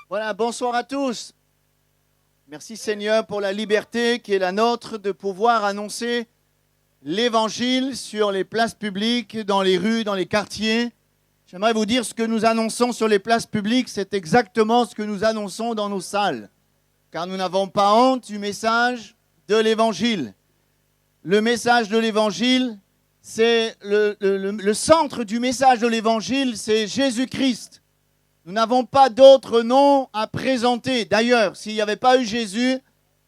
Voilà, bonsoir à tous. Merci Seigneur pour la liberté qui est la nôtre de pouvoir annoncer l'Évangile sur les places publiques, dans les rues, dans les quartiers. J'aimerais vous dire ce que nous annonçons sur les places publiques, c'est exactement ce que nous annonçons dans nos salles. Car nous n'avons pas honte du message de l'Évangile. Le message de l'Évangile, c'est le centre du message de l'Évangile, c'est Jésus-Christ. Nous n'avons pas d'autre nom à présenter. D'ailleurs, s'il n'y avait pas eu Jésus,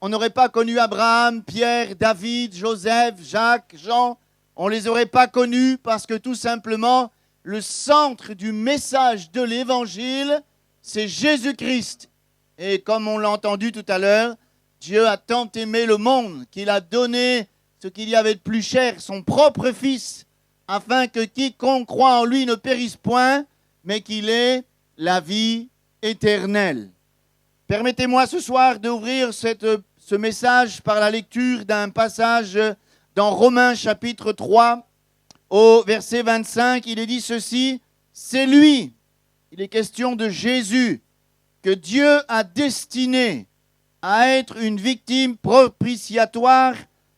on n'aurait pas connu Abraham, Pierre, David, Joseph, Jacques, Jean. On ne les aurait pas connus parce que tout simplement, le centre du message de l'Évangile, c'est Jésus-Christ. Et comme on l'a entendu tout à l'heure, Dieu a tant aimé le monde qu'il a donné ce qu'il y avait de plus cher, son propre Fils, afin que quiconque croit en lui ne périsse point, mais qu'il ait la vie éternelle. Permettez-moi ce soir d'ouvrir ce message par la lecture d'un passage dans Romains chapitre 3, au verset 25. Il est dit ceci, « C'est lui, il est question de Jésus, que Dieu a destiné à être une victime propitiatoire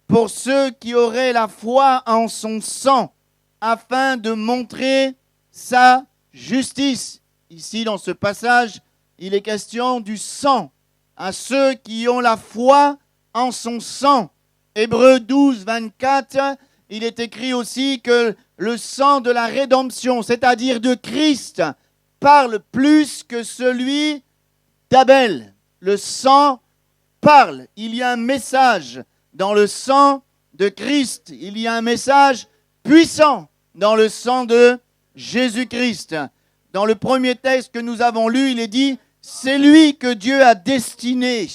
pour ceux qui auraient la foi en son sang, afin de montrer sa justice. » Ici, dans ce passage, il est question du sang, à ceux qui ont la foi en son sang. Hébreux 12, 24, il est écrit aussi que le sang de la rédemption, c'est-à-dire de Christ, parle plus que celui d'Abel. Le sang parle. Il y a un message dans le sang de Christ. Il y a un message puissant dans le sang de Jésus-Christ. Dans le premier texte que nous avons lu, il est dit « C'est lui que Dieu a destiné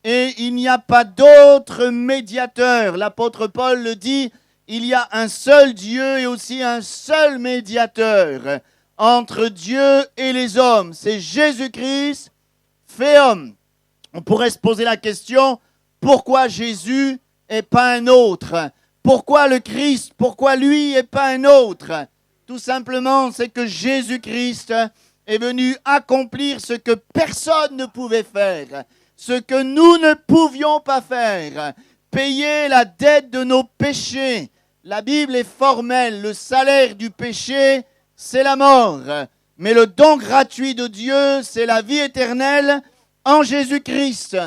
et il n'y a pas d'autre médiateur. » L'apôtre Paul le dit « Il y a un seul Dieu et aussi un seul médiateur entre Dieu et les hommes. » C'est Jésus-Christ fait homme. On pourrait se poser la question « Pourquoi Jésus et pas un autre? Pourquoi le Christ? Pourquoi lui et pas un autre ?» Tout simplement, c'est que Jésus-Christ est venu accomplir ce que personne ne pouvait faire, ce que nous ne pouvions pas faire, payer la dette de nos péchés. La Bible est formelle, le salaire du péché, c'est la mort. Mais le don gratuit de Dieu, c'est la vie éternelle en Jésus-Christ.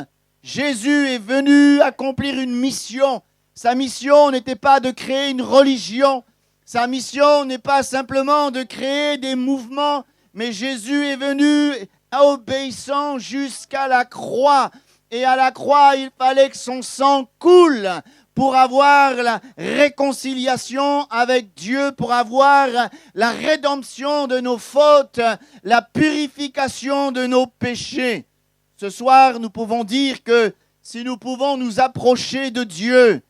Jésus est venu accomplir une mission. Sa mission n'était pas de créer une religion. Sa mission n'est pas simplement de créer des mouvements, mais Jésus est venu obéissant jusqu'à la croix. Et à la croix, il fallait que son sang coule pour avoir la réconciliation avec Dieu, pour avoir la rédemption de nos fautes, la purification de nos péchés. Ce soir, nous pouvons dire que si nous pouvons nous approcher de Dieu,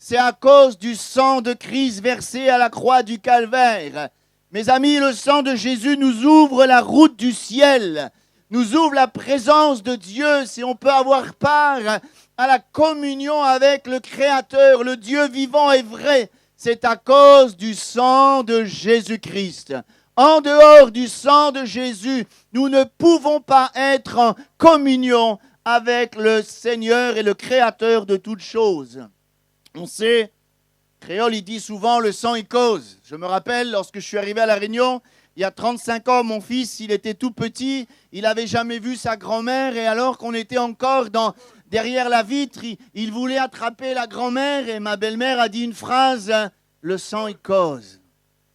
c'est à cause du sang de Christ versé à la croix du Calvaire. Mes amis, le sang de Jésus nous ouvre la route du ciel, nous ouvre la présence de Dieu. Si on peut avoir part à la communion avec le Créateur, le Dieu vivant et vrai, c'est à cause du sang de Jésus-Christ. En dehors du sang de Jésus, nous ne pouvons pas être en communion avec le Seigneur et le Créateur de toutes choses. On sait, créole, il dit souvent, le sang, il cause. Je me rappelle, lorsque je suis arrivé à La Réunion, il y a 35 ans, mon fils, il était tout petit, il n'avait jamais vu sa grand-mère, et alors qu'on était encore derrière la vitre, il voulait attraper la grand-mère, et ma belle-mère a dit une phrase, « Le sang, il cause ».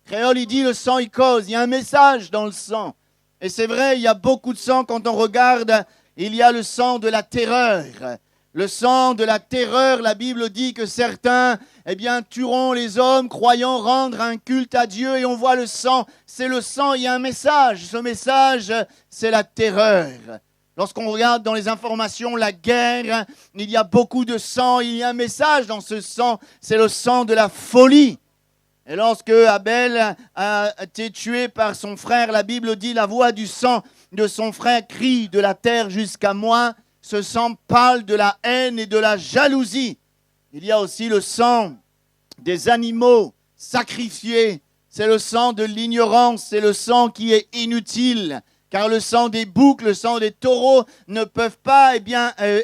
Créole, il dit, le sang, il cause. Il y a un message dans le sang. Et c'est vrai, il y a beaucoup de sang quand on regarde, il y a le sang de la terreur. Le sang de la terreur, la Bible dit que certains, tueront les hommes croyant rendre un culte à Dieu, et on voit le sang. C'est le sang, il y a un message. Ce message, c'est la terreur. Lorsqu'on regarde dans les informations la guerre, il y a beaucoup de sang, il y a un message dans ce sang, c'est le sang de la folie. Et lorsque Abel a été tué par son frère, la Bible dit la voix du sang de son frère crie de la terre jusqu'à moi. Ce sang parle de la haine et de la jalousie. Il y a aussi le sang des animaux sacrifiés. C'est le sang de l'ignorance, c'est le sang qui est inutile. Car le sang des boucs, le sang des taureaux ne peuvent pas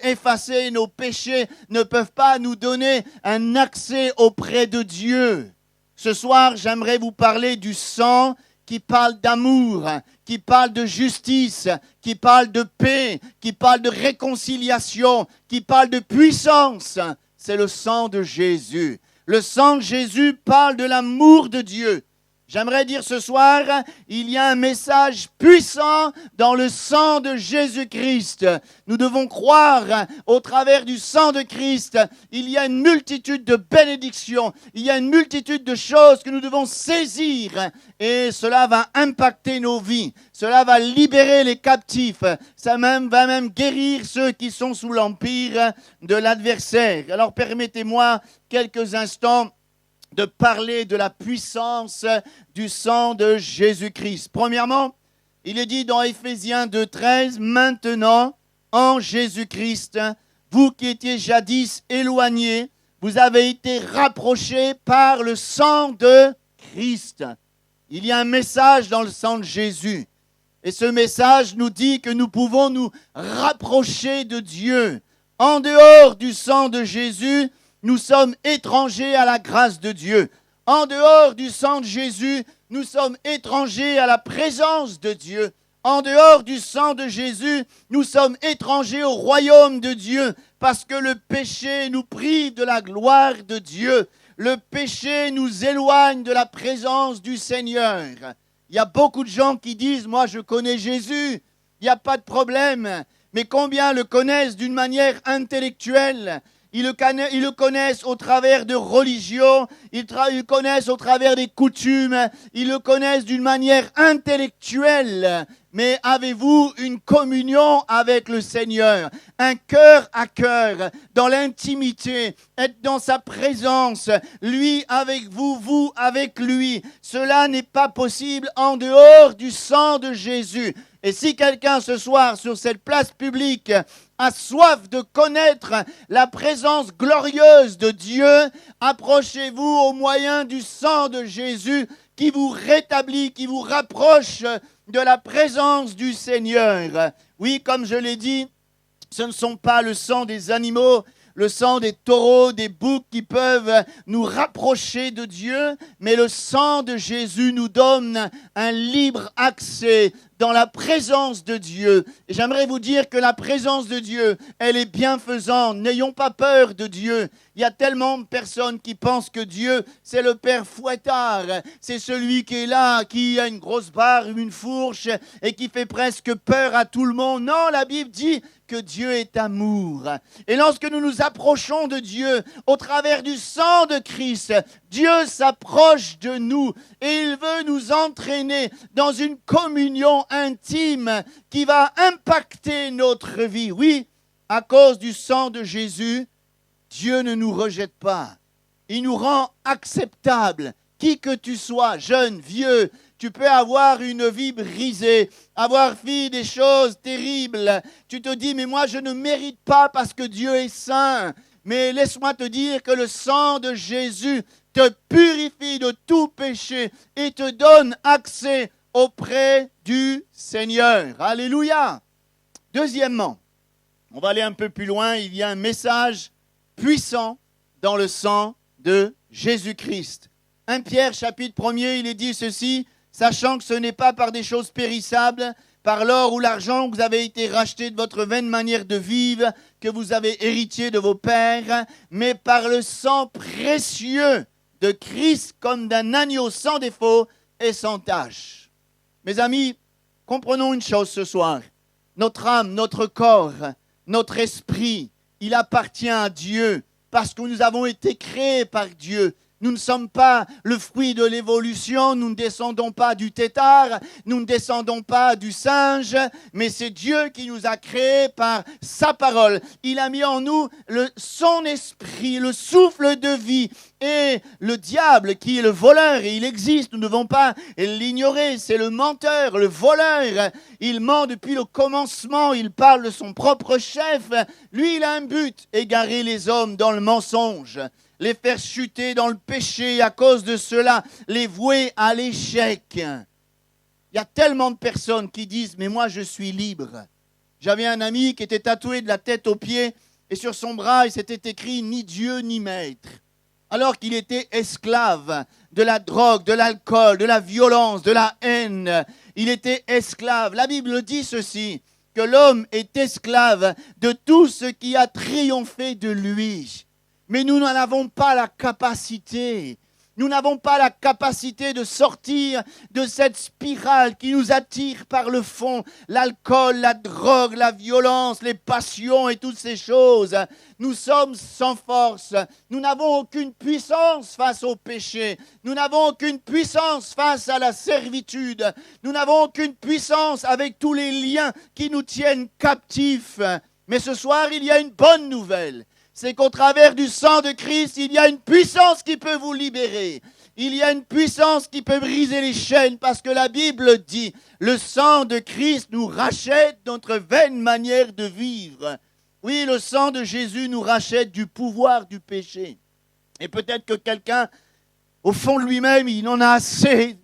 effacer nos péchés, ne peuvent pas nous donner un accès auprès de Dieu. Ce soir, j'aimerais vous parler du sang qui parle d'amour, qui parle de justice, qui parle de paix, qui parle de réconciliation, qui parle de puissance. C'est le sang de Jésus. Le sang de Jésus parle de l'amour de Dieu. J'aimerais dire ce soir, il y a un message puissant dans le sang de Jésus-Christ. Nous devons croire au travers du sang de Christ. Il y a une multitude de bénédictions. Il y a une multitude de choses que nous devons saisir. Et cela va impacter nos vies. Cela va libérer les captifs. Ça va même guérir ceux qui sont sous l'empire de l'adversaire. Alors permettez-moi quelques instants de parler de la puissance du sang de Jésus-Christ. Premièrement, il est dit dans Éphésiens 2,13, « Maintenant, en Jésus-Christ, vous qui étiez jadis éloignés, vous avez été rapprochés par le sang de Christ. » Il y a un message dans le sang de Jésus. Et ce message nous dit que nous pouvons nous rapprocher de Dieu. En dehors du sang de Jésus, nous sommes étrangers à la grâce de Dieu. En dehors du sang de Jésus, nous sommes étrangers à la présence de Dieu. En dehors du sang de Jésus, nous sommes étrangers au royaume de Dieu parce que le péché nous prive de la gloire de Dieu. Le péché nous éloigne de la présence du Seigneur. Il y a beaucoup de gens qui disent « Moi, je connais Jésus, il n'y a pas de problème. » Mais combien le connaissent d'une manière intellectuelle ? Ils le connaissent au travers de religions, ils le connaissent au travers des coutumes, ils le connaissent d'une manière intellectuelle. Mais avez-vous une communion avec le Seigneur, un cœur à cœur, dans l'intimité, être dans sa présence, lui avec vous, vous avec lui. Cela n'est pas possible en dehors du sang de Jésus. Et si quelqu'un ce soir sur cette place publique a soif de connaître la présence glorieuse de Dieu, approchez-vous au moyen du sang de Jésus qui vous rétablit, qui vous rapproche de la présence du Seigneur. Oui, comme je l'ai dit, ce ne sont pas le sang des animaux, le sang des taureaux, des boucs qui peuvent nous rapprocher de Dieu, mais le sang de Jésus nous donne un libre accès dans la présence de Dieu. Et j'aimerais vous dire que la présence de Dieu, elle est bienfaisante. N'ayons pas peur de Dieu. Il y a tellement de personnes qui pensent que Dieu, c'est le Père Fouettard. C'est celui qui est là, qui a une grosse barbe, une fourche et qui fait presque peur à tout le monde. Non, la Bible dit que Dieu est amour. Et lorsque nous nous approchons de Dieu au travers du sang de Christ, Dieu s'approche de nous et il veut nous entraîner dans une communion intime qui va impacter notre vie. Oui, à cause du sang de Jésus, Dieu ne nous rejette pas. Il nous rend acceptables. Qui que tu sois, jeune, vieux, tu peux avoir une vie brisée, avoir fait des choses terribles. Tu te dis, mais moi je ne mérite pas parce que Dieu est saint. Mais laisse-moi te dire que le sang de Jésus te purifie de tout péché et te donne accès auprès du Seigneur. Alléluia. Deuxièmement, on va aller un peu plus loin, il y a un message puissant dans le sang de Jésus-Christ. 1 Pierre chapitre 1er, il est dit ceci, sachant que ce n'est pas par des choses périssables, par l'or ou l'argent que vous avez été rachetés de votre vaine manière de vivre, que vous avez hérité de vos pères, mais par le sang précieux de Christ comme d'un agneau sans défaut et sans tache. Mes amis, comprenons une chose ce soir. Notre âme, notre corps, notre esprit, il appartient à Dieu parce que nous avons été créés par Dieu. Nous ne sommes pas le fruit de l'évolution, nous ne descendons pas du tétard, nous ne descendons pas du singe, mais c'est Dieu qui nous a créés par sa parole. Il a mis en nous son esprit, le souffle de vie. Et le diable qui est le voleur, et il existe, nous ne devons pas l'ignorer, c'est le menteur, le voleur. Il ment depuis le commencement, il parle de son propre chef. Lui, il a un but, égarer les hommes dans le mensonge, les faire chuter dans le péché, à cause de cela, les vouer à l'échec. Il y a tellement de personnes qui disent « mais moi je suis libre ». J'avais un ami qui était tatoué de la tête aux pieds et sur son bras il s'était écrit « ni Dieu ni maître ». Alors qu'il était esclave de la drogue, de l'alcool, de la violence, de la haine. Il était esclave. La Bible dit ceci, que l'homme est esclave de tout ce qui a triomphé de lui. Mais nous n'en avons pas la capacité. Nous n'avons pas la capacité de sortir de cette spirale qui nous attire par le fond. L'alcool, la drogue, la violence, les passions et toutes ces choses. Nous sommes sans force. Nous n'avons aucune puissance face au péché. Nous n'avons aucune puissance face à la servitude. Nous n'avons aucune puissance avec tous les liens qui nous tiennent captifs. Mais ce soir, il y a une bonne nouvelle. C'est qu'au travers du sang de Christ, il y a une puissance qui peut vous libérer. Il y a une puissance qui peut briser les chaînes parce que la Bible dit « Le sang de Christ nous rachète notre vaine manière de vivre ». Oui, le sang de Jésus nous rachète du pouvoir du péché. Et peut-être que quelqu'un, au fond de lui-même, il en a assez.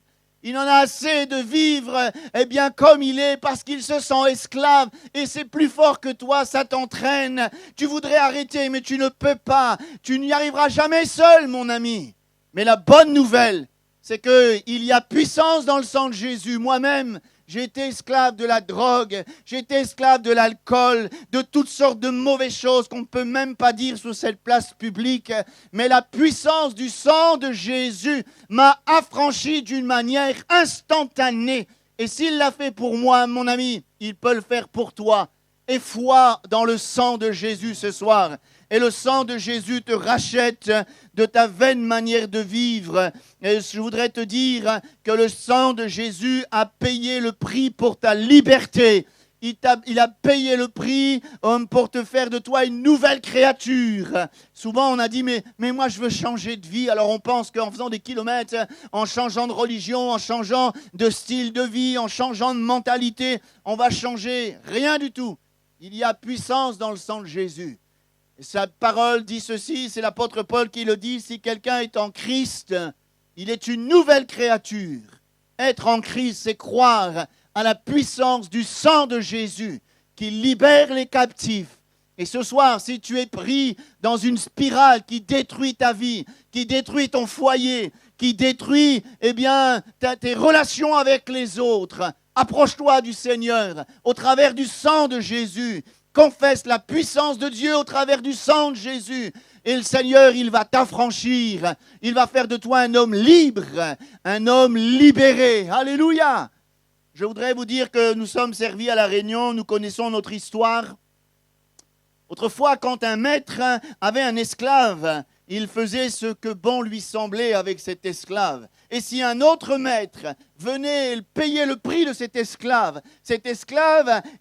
Il en a assez de vivre bien comme il est parce qu'il se sent esclave et c'est plus fort que toi, ça t'entraîne. Tu voudrais arrêter mais tu ne peux pas. Tu n'y arriveras jamais seul, mon ami. Mais la bonne nouvelle, c'est qu'il y a puissance dans le sang de Jésus. Moi-même, j'ai été esclave de la drogue, j'ai été esclave de l'alcool, de toutes sortes de mauvaises choses qu'on ne peut même pas dire sur cette place publique. Mais la puissance du sang de Jésus m'a affranchi d'une manière instantanée. Et s'il l'a fait pour moi, mon ami, il peut le faire pour toi. Et foi dans le sang de Jésus ce soir. Et le sang de Jésus te rachète de ta vaine manière de vivre. Et je voudrais te dire que le sang de Jésus a payé le prix pour ta liberté. Il a payé le prix pour te faire de toi une nouvelle créature. Souvent on a dit mais moi je veux changer de vie. Alors on pense qu'en faisant des kilomètres, en changeant de religion, en changeant de style de vie, en changeant de mentalité, on va changer. Rien du tout. Il y a puissance dans le sang de Jésus. Et sa parole dit ceci, c'est l'apôtre Paul qui le dit, si quelqu'un est en Christ, il est une nouvelle créature. Être en Christ, c'est croire à la puissance du sang de Jésus qui libère les captifs. Et ce soir, si tu es pris dans une spirale qui détruit ta vie, qui détruit ton foyer, qui détruit tes relations avec les autres, approche-toi du Seigneur au travers du sang de Jésus. Confesse la puissance de Dieu au travers du sang de Jésus. Et le Seigneur, il va t'affranchir. Il va faire de toi un homme libre, un homme libéré. Alléluia! Je voudrais vous dire que nous sommes servis à La Réunion, nous connaissons notre histoire. Autrefois, quand un maître avait un esclave, il faisait ce que bon lui semblait avec cet esclave. Et si un autre maître venait payer le prix de cet esclave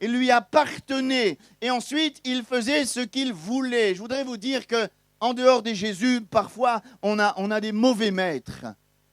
lui appartenait. Et ensuite, il faisait ce qu'il voulait. Je voudrais vous dire qu'en dehors de Jésus, parfois, on a des mauvais maîtres.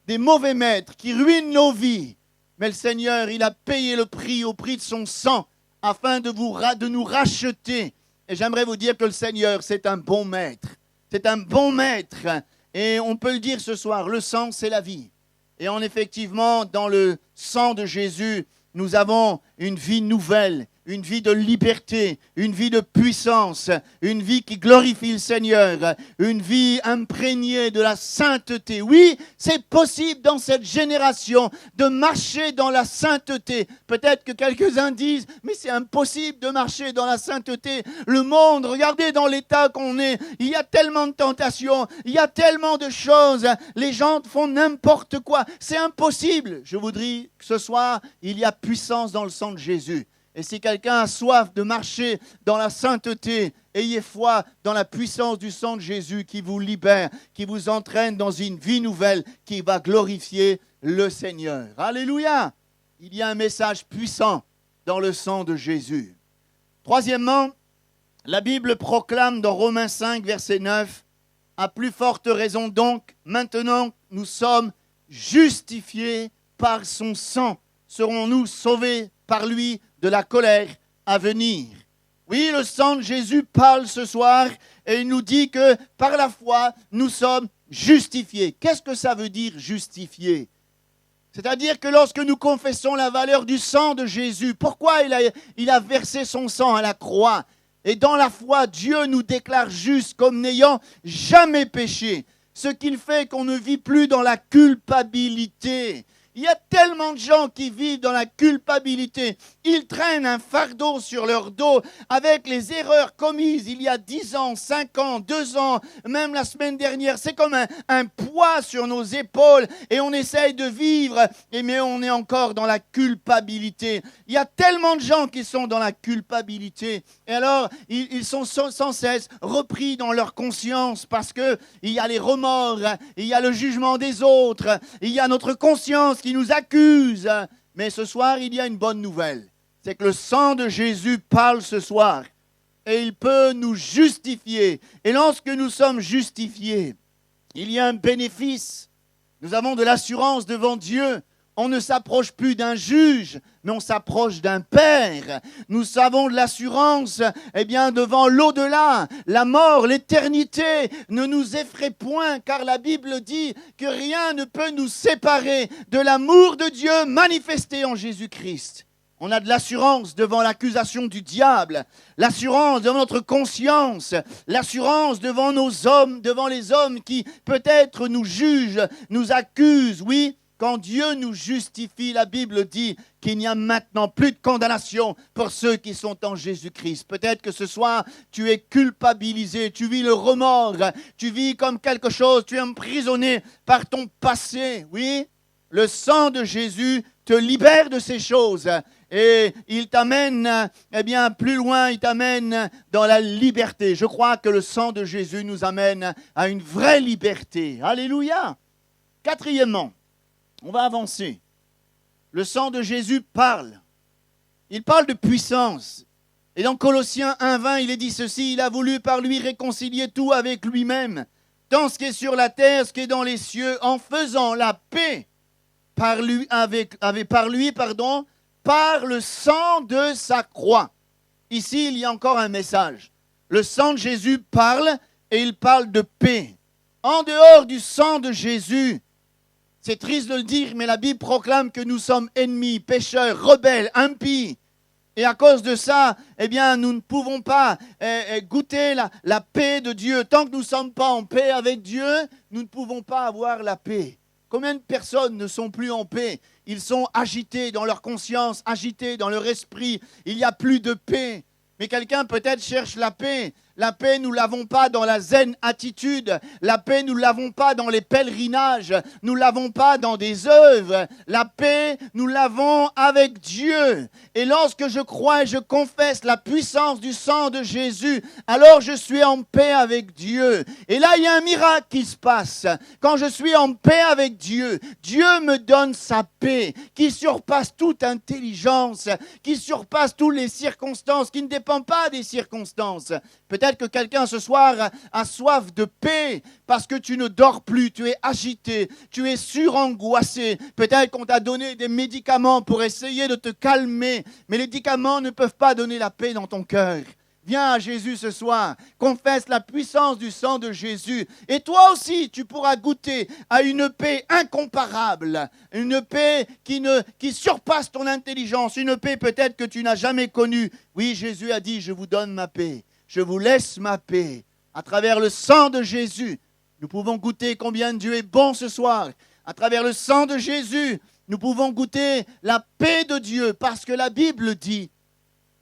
Des mauvais maîtres qui ruinent nos vies. Mais le Seigneur, il a payé le prix au prix de son sang afin de nous racheter. Et j'aimerais vous dire que le Seigneur, c'est un bon maître. C'est un bon maître. Et on peut le dire ce soir, le sang, c'est la vie. Et effectivement, dans le sang de Jésus, nous avons une vie nouvelle, une vie de liberté, une vie de puissance, une vie qui glorifie le Seigneur, une vie imprégnée de la sainteté. Oui, c'est possible dans cette génération de marcher dans la sainteté. Peut-être que quelques-uns disent, mais c'est impossible de marcher dans la sainteté. Le monde, regardez dans l'état qu'on est, il y a tellement de tentations, il y a tellement de choses, les gens font n'importe quoi. C'est impossible. Je voudrais que ce soir, il y a puissance dans le sang de Jésus. Et si quelqu'un a soif de marcher dans la sainteté, ayez foi dans la puissance du sang de Jésus qui vous libère, qui vous entraîne dans une vie nouvelle qui va glorifier le Seigneur. Alléluia! Il y a un message puissant dans le sang de Jésus. Troisièmement, la Bible proclame dans Romains 5, verset 9, « À plus forte raison donc, maintenant nous sommes justifiés par son sang, serons-nous sauvés par lui de la colère à venir. » Oui, le sang de Jésus parle ce soir et il nous dit que par la foi, nous sommes justifiés. Qu'est-ce que ça veut dire justifié? C'est-à-dire que lorsque nous confessons la valeur du sang de Jésus, pourquoi il a versé son sang à la croix? Et dans la foi, Dieu nous déclare justes comme n'ayant jamais péché. Ce qu'il fait qu'on ne vit plus dans la culpabilité. Il y a tellement de gens qui vivent dans la culpabilité. Ils traînent un fardeau sur leur dos avec les erreurs commises il y a 10 ans, 5 ans, 2 ans, même la semaine dernière. C'est comme un poids sur nos épaules et on essaye de vivre, mais on est encore dans la culpabilité. Il y a tellement de gens qui sont dans la culpabilité. Et alors, ils sont sans cesse repris dans leur conscience parce qu'il y a les remords, il y a le jugement des autres, il y a notre conscience qui nous accuse. Mais ce soir, il y a une bonne nouvelle. C'est que le sang de Jésus parle ce soir. Et il peut nous justifier. Et lorsque nous sommes justifiés, il y a un bénéfice. Nous avons de l'assurance devant Dieu. On ne s'approche plus d'un juge, mais on s'approche d'un Père. Nous avons de l'assurance, devant l'au-delà, la mort, l'éternité ne nous effraie point, car la Bible dit que rien ne peut nous séparer de l'amour de Dieu manifesté en Jésus-Christ. On a de l'assurance devant l'accusation du diable, l'assurance devant notre conscience, l'assurance devant nos hommes, devant les hommes qui peut-être nous jugent, nous accusent, oui. Quand Dieu nous justifie, la Bible dit qu'il n'y a maintenant plus de condamnation pour ceux qui sont en Jésus-Christ. Peut-être que ce soir, tu es culpabilisé, tu vis le remords, tu vis comme quelque chose, tu es emprisonné par ton passé. Oui, le sang de Jésus te libère de ces choses et il t'amène plus loin, il t'amène dans la liberté. Je crois que le sang de Jésus nous amène à une vraie liberté. Alléluia. Quatrièmement, on va avancer. Le sang de Jésus parle. Il parle de puissance. Et dans Colossiens 1,20, il est dit ceci: il a voulu par lui réconcilier tout avec lui-même, tant ce qui est sur la terre, ce qui est dans les cieux, en faisant la paix par le sang de sa croix. Ici, il y a encore un message. Le sang de Jésus parle et il parle de paix. En dehors du sang de Jésus, c'est triste de le dire, mais la Bible proclame que nous sommes ennemis, pécheurs, rebelles, impies. Et à cause de ça, nous ne pouvons pas goûter la paix de Dieu. Tant que nous ne sommes pas en paix avec Dieu, nous ne pouvons pas avoir la paix. Combien de personnes ne sont plus en paix? Ils sont agités dans leur conscience, agités dans leur esprit. Il n'y a plus de paix. Mais quelqu'un peut-être cherche la paix. La paix, nous ne l'avons pas dans la zen attitude. La paix, nous ne l'avons pas dans les pèlerinages. Nous ne l'avons pas dans des œuvres. La paix, nous l'avons avec Dieu. Et lorsque je crois et je confesse la puissance du sang de Jésus, alors je suis en paix avec Dieu. Et là, il y a un miracle qui se passe. Quand je suis en paix avec Dieu, Dieu me donne sa paix qui surpasse toute intelligence, qui surpasse toutes les circonstances, qui ne dépend pas des circonstances. Peut-être que quelqu'un ce soir a soif de paix parce que tu ne dors plus, tu es agité, tu es surangoissé. Peut-être qu'on t'a donné des médicaments pour essayer de te calmer, mais les médicaments ne peuvent pas donner la paix dans ton cœur. Viens à Jésus ce soir, confesse la puissance du sang de Jésus et toi aussi tu pourras goûter à une paix incomparable, une paix qui surpasse ton intelligence, une paix peut-être que tu n'as jamais connue. Oui, Jésus a dit: je vous donne ma paix, je vous laisse ma paix. À travers le sang de Jésus, nous pouvons goûter combien Dieu est bon ce soir. À travers le sang de Jésus, nous pouvons goûter la paix de Dieu parce que la Bible dit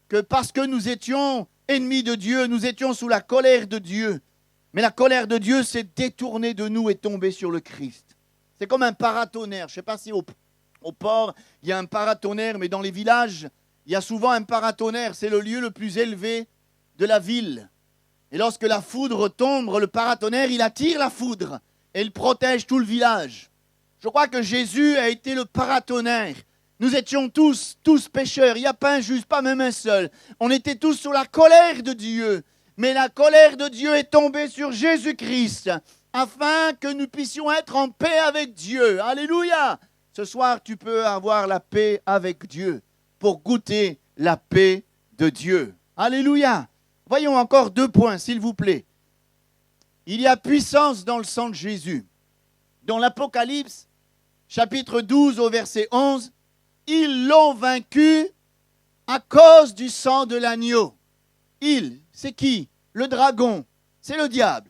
que parce que nous étions ennemis de Dieu, nous étions sous la colère de Dieu. Mais la colère de Dieu s'est détournée de nous et tombée sur le Christ. C'est comme un paratonnerre. Je ne sais pas si au port, il y a un paratonnerre, mais dans les villages, il y a souvent un paratonnerre. C'est le lieu le plus élevé de la ville. Et lorsque la foudre tombe, le paratonnerre, il attire la foudre et il protège tout le village. Je crois que Jésus a été le paratonnerre. Nous étions tous pécheurs. Il n'y a pas un juste, pas même un seul. On était tous sous la colère de Dieu. Mais la colère de Dieu est tombée sur Jésus-Christ afin que nous puissions être en paix avec Dieu. Alléluia! Ce soir, tu peux avoir la paix avec Dieu pour goûter la paix de Dieu. Alléluia! Voyons encore 2 points, s'il vous plaît. Il y a puissance dans le sang de Jésus. Dans l'Apocalypse, chapitre 12 au verset 11, ils l'ont vaincu à cause du sang de l'agneau. Il, c'est qui? Le dragon, c'est le diable.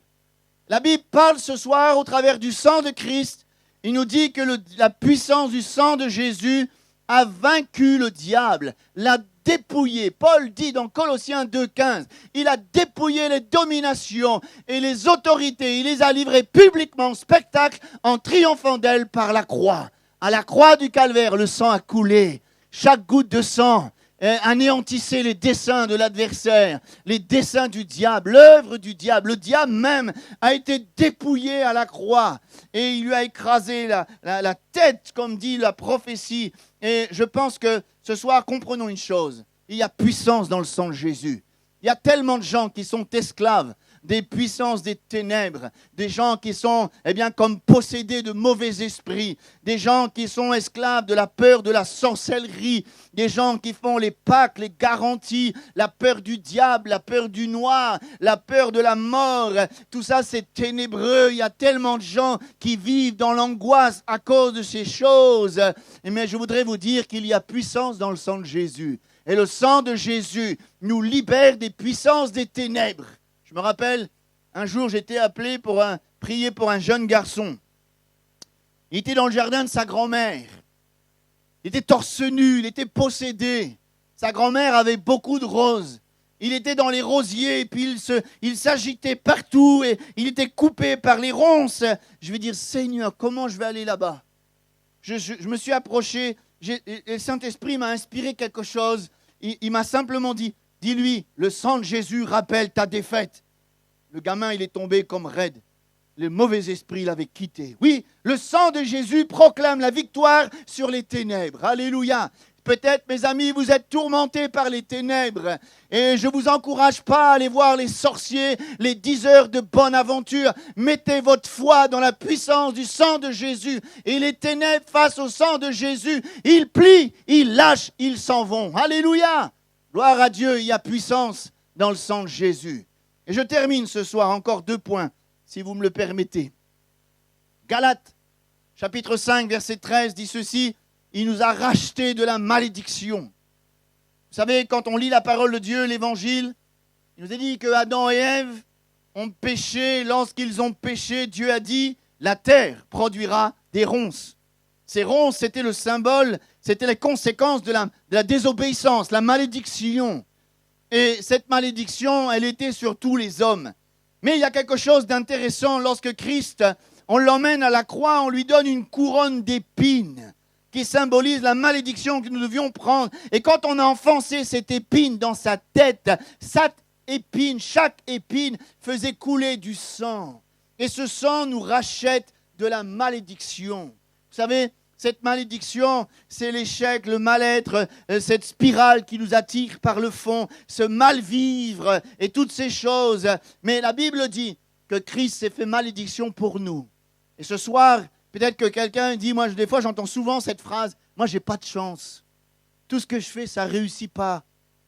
La Bible parle ce soir au travers du sang de Christ. Il nous dit que la puissance du sang de Jésus a vaincu le diable, l'a dépouillé. Paul dit dans Colossiens 2,15, il a dépouillé les dominations et les autorités. Il les a livrées publiquement en spectacle en triomphant d'elles par la croix. À la croix du calvaire, le sang a coulé. Chaque goutte de sang anéantissait les desseins de l'adversaire, les desseins du diable, l'œuvre du diable. Le diable même a été dépouillé à la croix et il lui a écrasé la tête, comme dit la prophétie. Et je pense que ce soir, comprenons une chose. Il y a puissance dans le sang de Jésus. Il y a tellement de gens qui sont esclaves des puissances des ténèbres, des gens qui sont, comme possédés de mauvais esprits, des gens qui sont esclaves de la peur de la sorcellerie, des gens qui font les pactes, les garanties, la peur du diable, la peur du noir, la peur de la mort. Tout ça, c'est ténébreux. Il y a tellement de gens qui vivent dans l'angoisse à cause de ces choses. Mais je voudrais vous dire qu'il y a puissance dans le sang de Jésus. Et le sang de Jésus nous libère des puissances des ténèbres. Je me rappelle, un jour, j'étais appelé pour prier pour un jeune garçon. Il était dans le jardin de sa grand-mère. Il était torse nu, il était possédé. Sa grand-mère avait beaucoup de roses. Il était dans les rosiers et puis il s'agitait partout et il était coupé par les ronces. Je vais dire, Seigneur, comment je vais aller là-bas? Je me suis approché, le Saint-Esprit m'a inspiré quelque chose. Il m'a simplement dit, dis-lui, le sang de Jésus rappelle ta défaite. Le gamin, il est tombé comme raide. Le mauvais esprit l'avait quitté. Oui, le sang de Jésus proclame la victoire sur les ténèbres. Alléluia. Peut-être, mes amis, vous êtes tourmentés par les ténèbres. Et je ne vous encourage pas à aller voir les sorciers, les 10 heures de bonne aventure. Mettez votre foi dans la puissance du sang de Jésus. Et les ténèbres face au sang de Jésus, ils plient, ils lâchent, ils s'en vont. Alléluia. Gloire à Dieu, il y a puissance dans le sang de Jésus. Et je termine ce soir, encore 2 points, si vous me le permettez. Galates, chapitre 5, verset 13, dit ceci, il nous a rachetés de la malédiction. Vous savez, quand on lit la parole de Dieu, l'évangile, il nous a dit que Adam et Ève ont péché. Lorsqu'ils ont péché, Dieu a dit, la terre produira des ronces. Ces ronces, c'était le symbole, c'était les conséquences de la désobéissance, la malédiction. Et cette malédiction, elle était sur tous les hommes. Mais il y a quelque chose d'intéressant lorsque Christ, on l'emmène à la croix, on lui donne une couronne d'épines qui symbolise la malédiction que nous devions prendre. Et quand on a enfoncé cette épine dans sa tête, chaque épine faisait couler du sang. Et ce sang nous rachète de la malédiction. Vous savez, cette malédiction, c'est l'échec, le mal-être, cette spirale qui nous attire par le fond, ce mal-vivre et toutes ces choses. Mais la Bible dit que Christ s'est fait malédiction pour nous. Et ce soir, peut-être que quelqu'un dit, moi des fois j'entends souvent cette phrase, moi j'ai pas de chance. Tout ce que je fais, ça réussit pas.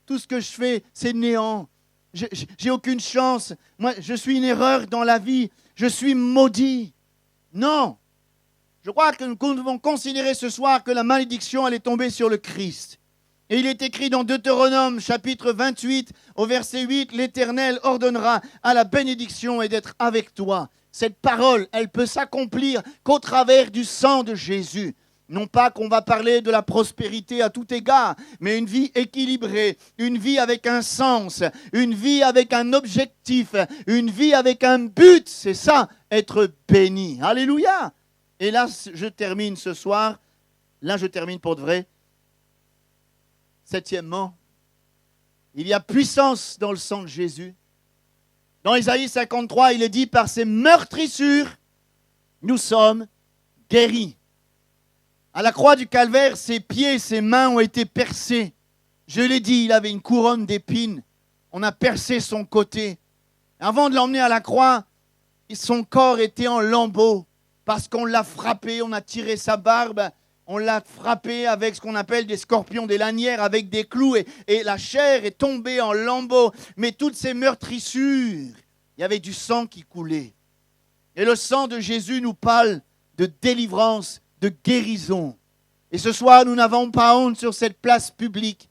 Tout ce que je fais, c'est néant. J'ai aucune chance. Moi, je suis une erreur dans la vie. Je suis maudit. Non. Je crois que nous devons considérer ce soir que la malédiction, elle est tombée sur le Christ. Et il est écrit dans Deutéronome, chapitre 28, au verset 8, « L'Éternel ordonnera à la bénédiction et d'être avec toi. » Cette parole, elle peut s'accomplir qu'au travers du sang de Jésus. Non pas qu'on va parler de la prospérité à tout égard, mais une vie équilibrée, une vie avec un sens, une vie avec un objectif, une vie avec un but. C'est ça, être béni. Alléluia. Et là, je termine ce soir. Là, je termine pour de vrai. 7e, il y a puissance dans le sang de Jésus. Dans Isaïe 53, il est dit, par ses meurtrissures, nous sommes guéris. À la croix du calvaire, ses pieds et ses mains ont été percés. Je l'ai dit, il avait une couronne d'épines. On a percé son côté. Avant de l'emmener à la croix, son corps était en lambeaux. Parce qu'on l'a frappé, on a tiré sa barbe, on l'a frappé avec ce qu'on appelle des scorpions, des lanières, avec des clous, et la chair est tombée en lambeaux. Mais toutes ces meurtrissures, il y avait du sang qui coulait. Et le sang de Jésus nous parle de délivrance, de guérison. Et ce soir, nous n'avons pas honte sur cette place publique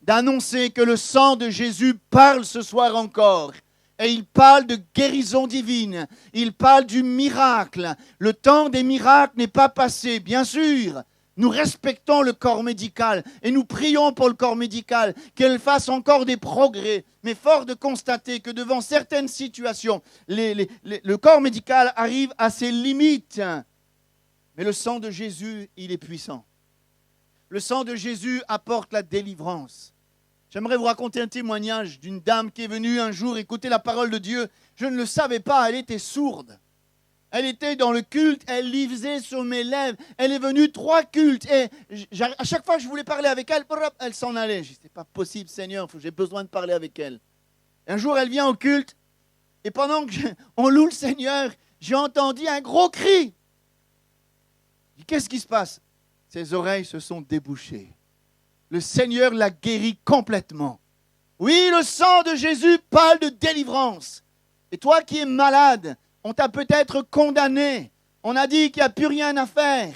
d'annoncer que le sang de Jésus parle ce soir encore. Et il parle de guérison divine. Il parle du miracle. Le temps des miracles n'est pas passé, bien sûr. Nous respectons le corps médical et nous prions pour le corps médical, qu'il fasse encore des progrès. Mais fort de constater que devant certaines situations, le corps médical arrive à ses limites. Mais le sang de Jésus, il est puissant. Le sang de Jésus apporte la délivrance. J'aimerais vous raconter un témoignage d'une dame qui est venue un jour écouter la parole de Dieu. Je ne le savais pas, elle était sourde. Elle était dans le culte, elle lisait sur mes lèvres. Elle est venue 3 cultes. Et à chaque fois que je voulais parler avec elle, elle s'en allait. Je dis, c'est pas possible, Seigneur, j'ai besoin de parler avec elle. Un jour, elle vient au culte. Et pendant qu'on loue le Seigneur, j'ai entendu un gros cri. Je dis, qu'est-ce qui se passe? Ses oreilles se sont débouchées. Le Seigneur l'a guérie complètement. Oui, le sang de Jésus parle de délivrance. Et toi qui es malade, on t'a peut-être condamné. On a dit qu'il n'y a plus rien à faire.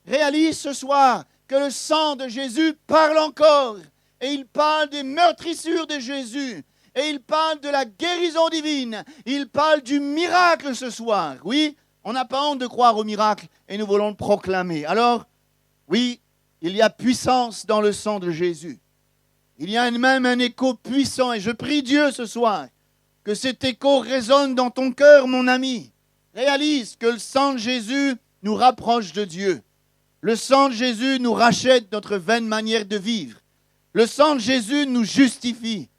Réalise ce soir que le sang de Jésus parle encore. Et il parle des meurtrissures de Jésus. Et il parle de la guérison divine. Il parle du miracle ce soir. Oui, on n'a pas honte de croire au miracle et nous voulons le proclamer. Alors, oui, il y a puissance dans le sang de Jésus. Il y a même un écho puissant. Et je prie Dieu ce soir que cet écho résonne dans ton cœur, mon ami. Réalise que le sang de Jésus nous rapproche de Dieu. Le sang de Jésus nous rachète notre vaine manière de vivre. Le sang de Jésus nous justifie.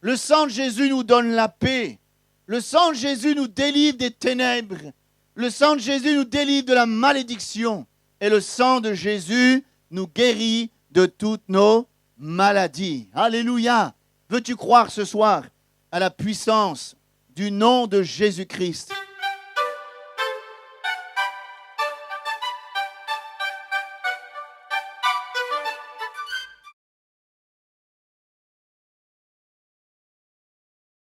Le sang de Jésus nous donne la paix. Le sang de Jésus nous délivre des ténèbres. Le sang de Jésus nous délivre de la malédiction. Et le sang de Jésus nous guérit de toutes nos maladies. Alléluia! Veux-tu croire ce soir à la puissance du nom de Jésus-Christ?